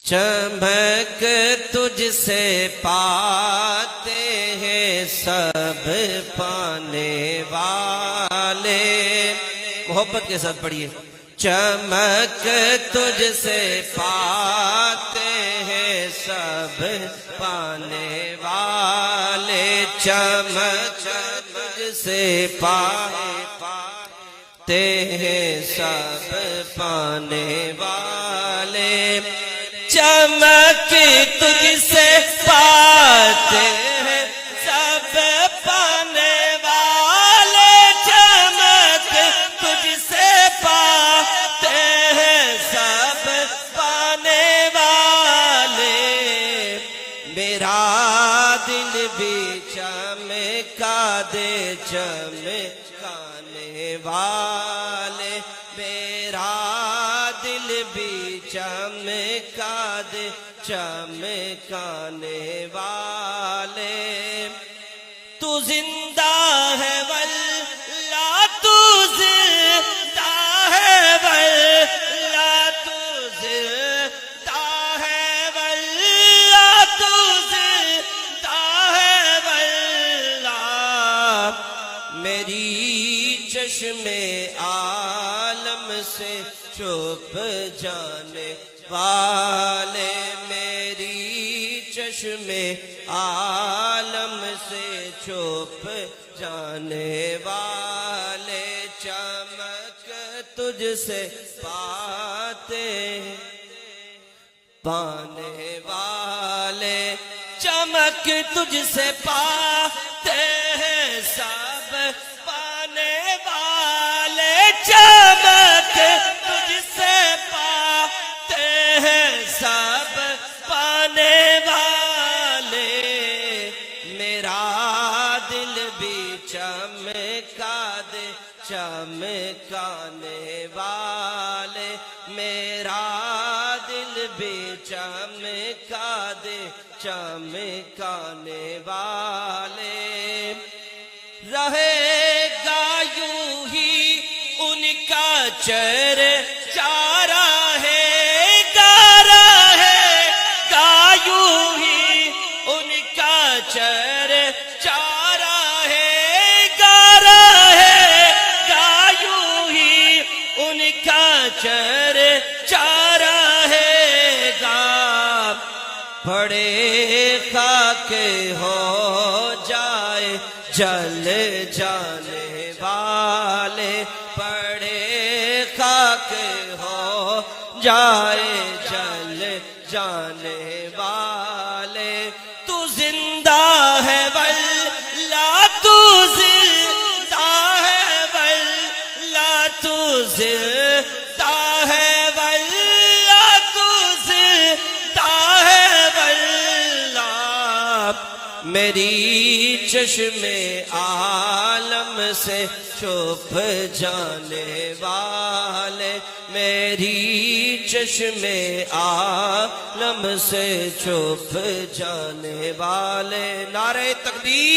چمک تجھ سے پاتے ہیں سب پانے والے. محبت کے ساتھ پڑھیے. چمک تجھ سے پاتے ہیں سب پانے والے. چمک تجھ سے پاتے ہیں سب پانے والے. چمک تجھ سے پاتے ہیں سب پانے والے. چمک تجھ سے پاتے ہیں سب پانے والے. میرا دل بھی چمکا دے چمکانے والے. میرا دل بھی چمکا دے چمکانے والے. تو زندہ ہے واللہ تو زندہ ہے واللہ تو زندہ ہے واللہ تو زندہ ہے واللہ. میری چشم عالم سے چھپ جانے والے. میری چشم عالم سے چھپ جانے والے. چمک تجھ سے پانے والے. چمک تجھ سے پاتے ہیں سب پانے والے. چمک تجھ سے پاتے ہیں سب پانے والے. میرا دل بھی چمکا دے چمکانے والے. میرا دل بھی چمکا دے چمکانے والے. رہے گا یوں ہی ان کا چرچا رہے گا. رہے گا یوں ہی ان کا چرچا رہے گا. رہے گا یوں ہی ان کا چرچا رہے گا. پڑے خاک ہو جائے جل جانے والے. پڑے خاک ہو جائے جل جانے والے. تو زندہ ہے واللہ تو زندہ ہے واللہ تو زندہ ہے واللہ تو زندہ ہے واللہ. میری چشم عالم سے چھپ جانے والے. میری چشم عالم سے چھپ جانے والے. نعرہ تکبیر.